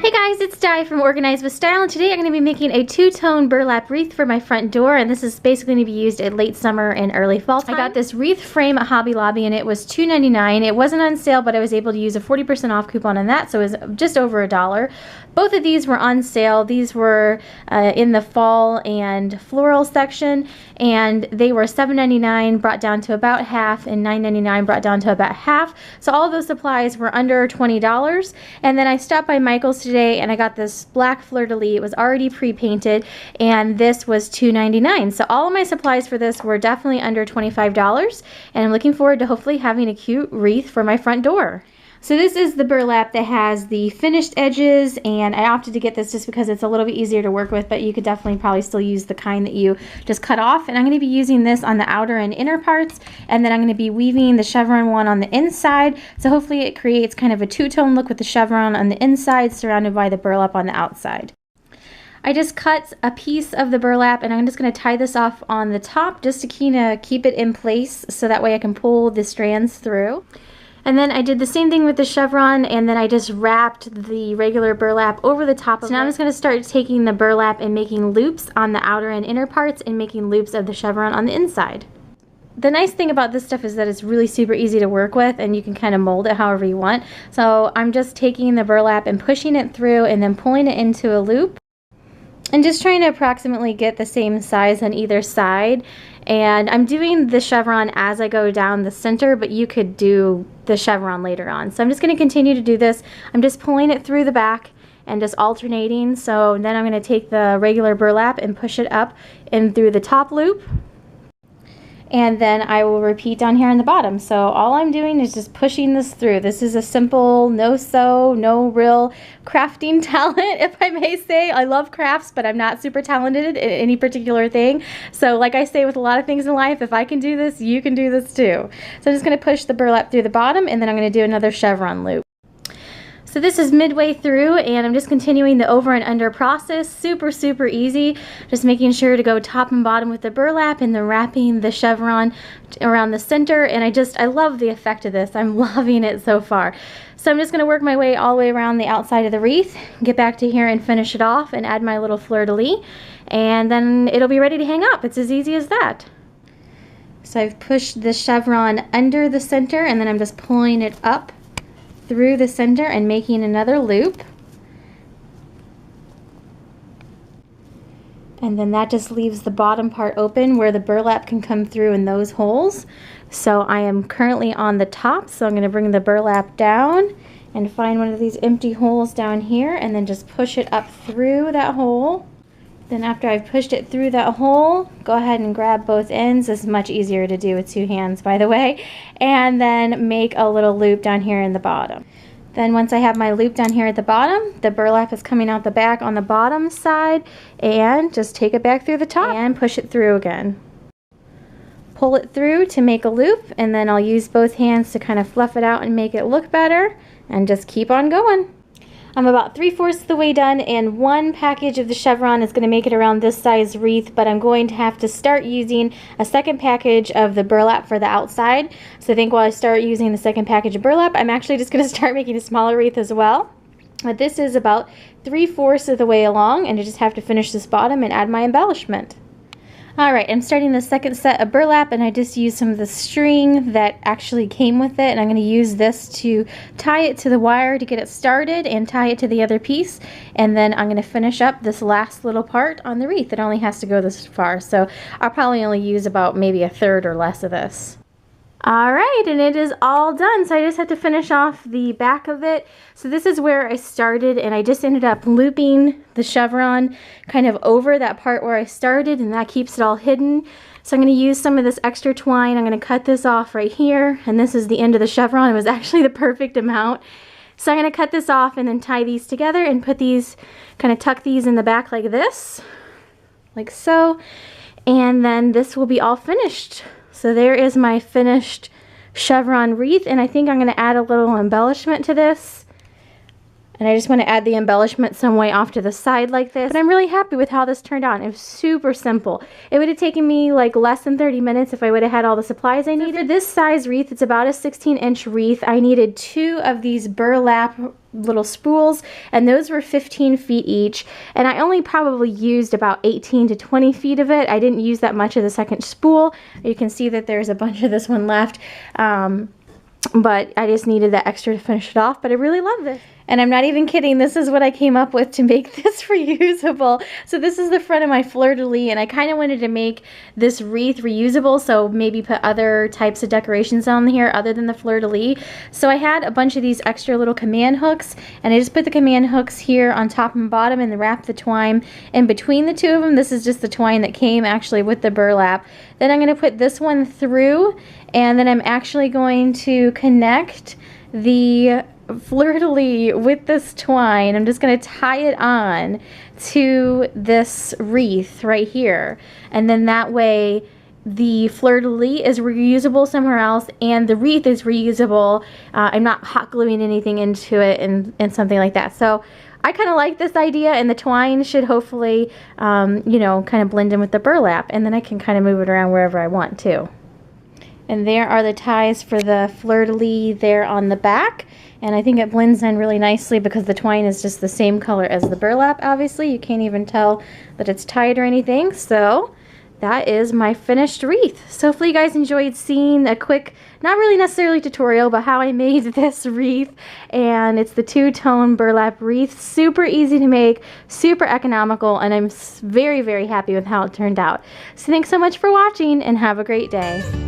Hey guys, it's Di from Organized with Style, and today I'm going to be making a two-tone burlap wreath for my front door, and this is basically going to be used in late summer and early fall time. I got this wreath frame at Hobby Lobby and it was $2.99. It wasn't on sale, but I was able to use a 40% off coupon on that, so it was just over $1. Both of these were on sale. These were in the fall and floral section, and they were $7.99 brought down to about half, and $9.99 brought down to about half. So all of those supplies were under $20. And then I stopped by Michael's today and I got this black fleur-de-lis. It was already pre-painted, and this was $2.99. So all of my supplies for this were definitely under $25, and I'm looking forward to hopefully having a cute wreath for my front door. So this is the burlap that has the finished edges, and I opted to get this just because it's a little bit easier to work with, but you could definitely probably still use the kind that you just cut off. And I'm going to be using this on the outer and inner parts, and then I'm going to be weaving the chevron one on the inside. So hopefully it creates kind of a two-tone look with the chevron on the inside surrounded by the burlap on the outside. I just cut a piece of the burlap, and I'm just going to tie this off on the top just to kind of keep it in place so that way I can pull the strands through. And then I did the same thing with the chevron, and then I just wrapped the regular burlap over the top of it. So now I'm just going to start taking the burlap and making loops on the outer and inner parts and making loops of the chevron on the inside. The nice thing about this stuff is that it's really super easy to work with, and you can kind of mold it however you want. So I'm just taking the burlap and pushing it through and then pulling it into a loop, and just trying to approximately get the same size on either side. And I'm doing the chevron as I go down the center, but you could do the chevron later on. So I'm just going to continue to do this. I'm just pulling it through the back and just alternating. So then I'm going to take the regular burlap and push it up and through the top loop. And then I will repeat down here on the bottom. So all I'm doing is just pushing this through. This is a simple, no real crafting talent, if I may say. I love crafts, but I'm not super talented in any particular thing. So like I say with a lot of things in life, if I can do this, you can do this too. So I'm just going to push the burlap through the bottom, and then I'm going to do another chevron loop. So this is midway through, and I'm just continuing the over and under process. Super easy. Just making sure to go top and bottom with the burlap, and then wrapping the chevron around the center. And I love the effect of this. I'm loving it so far. So I'm just going to work my way all the way around the outside of the wreath, get back to here and finish it off and add my little fleur-de-lis. And then it'll be ready to hang up. It's as easy as that. So I've pushed the chevron under the center, and then I'm just pulling it up through the center and making another loop, and then that just leaves the bottom part open where the burlap can come through in those holes. So I am currently on the top, so I'm going to bring the burlap down and find one of these empty holes down here, and then just push it up through that hole. Then after I've pushed it through that hole, go ahead and grab both ends. This is much easier to do with two hands, by the way. And then make a little loop down here in the bottom. Then once I have my loop down here at the bottom, the burlap is coming out the back on the bottom side, and just take it back through the top and push it through again. Pull it through to make a loop, and then I'll use both hands to kind of fluff it out and make it look better, and just keep on going. I'm about 3/4 of the way done, and one package of the chevron is going to make it around this size wreath, but I'm going to have to start using a second package of the burlap for the outside. So I think while I start using the second package of burlap, I'm actually just going to start making a smaller wreath as well. But this is about 3/4 of the way along, and I just have to finish this bottom and add my embellishment. Alright, I'm starting the second set of burlap, and I just used some of the string that actually came with it, and I'm going to use this to tie it to the wire to get it started and tie it to the other piece, and then I'm going to finish up this last little part on the wreath. It only has to go this far, so I'll probably only use about maybe a third or less of this. Alright, and it is all done, so I just have to finish off the back of it. So this is where I started, and I just ended up looping the chevron kind of over that part where I started, and that keeps it all hidden. So I'm going to use some of this extra twine. I'm going to cut this off right here, and this is the end of the chevron. It was actually the perfect amount. So I'm going to cut this off and then tie these together and put these, kind of tuck these in the back like this, like so, and then this will be all finished. So there is my finished chevron wreath, and I think I'm going to add a little embellishment to this. and I just want to add the embellishment some way off to the side like this. But I'm really happy with how this turned out. It was super simple. It would have taken me like less than 30 minutes if I would have had all the supplies I needed. So for this size wreath, it's about a 16-inch wreath. I needed 2 of these burlap little spools, and those were 15 feet each, and I only probably used about 18 to 20 feet of it. I didn't use that much of the second spool. You can see that there's a bunch of this one left, but I just needed that extra to finish it off. But I really love this. And I'm not even kidding, this is what I came up with to make this reusable. So this is the front of my fleur-de-lis, and I kind of wanted to make this wreath reusable, so maybe put other types of decorations on here other than the fleur-de-lis. So I had a bunch of these extra little command hooks, and I just put the command hooks here on top and bottom and wrapped the twine in between the 2 of them. This is just the twine that came actually with the burlap. Then I'm going to put this one through, and then I'm actually going to connect the fleur-de-lis with this twine. I'm just going to tie it on to this wreath right here, and then that way the fleur-de-lis is reusable somewhere else and the wreath is reusable. I'm not hot gluing anything into it and something like that. So I kind of like this idea, and the twine should hopefully you know, kind of blend in with the burlap, and then I can kind of move it around wherever I want to. And there are the ties for the fleur-de-lis there on the back. And I think it blends in really nicely because the twine is just the same color as the burlap, obviously. You can't even tell that it's tied or anything. So that is my finished wreath. So hopefully you guys enjoyed seeing a quick, not really necessarily tutorial, but how I made this wreath. And it's the 2-tone burlap wreath. Super easy to make, super economical, and I'm very, very happy with how it turned out. So thanks so much for watching, and have a great day.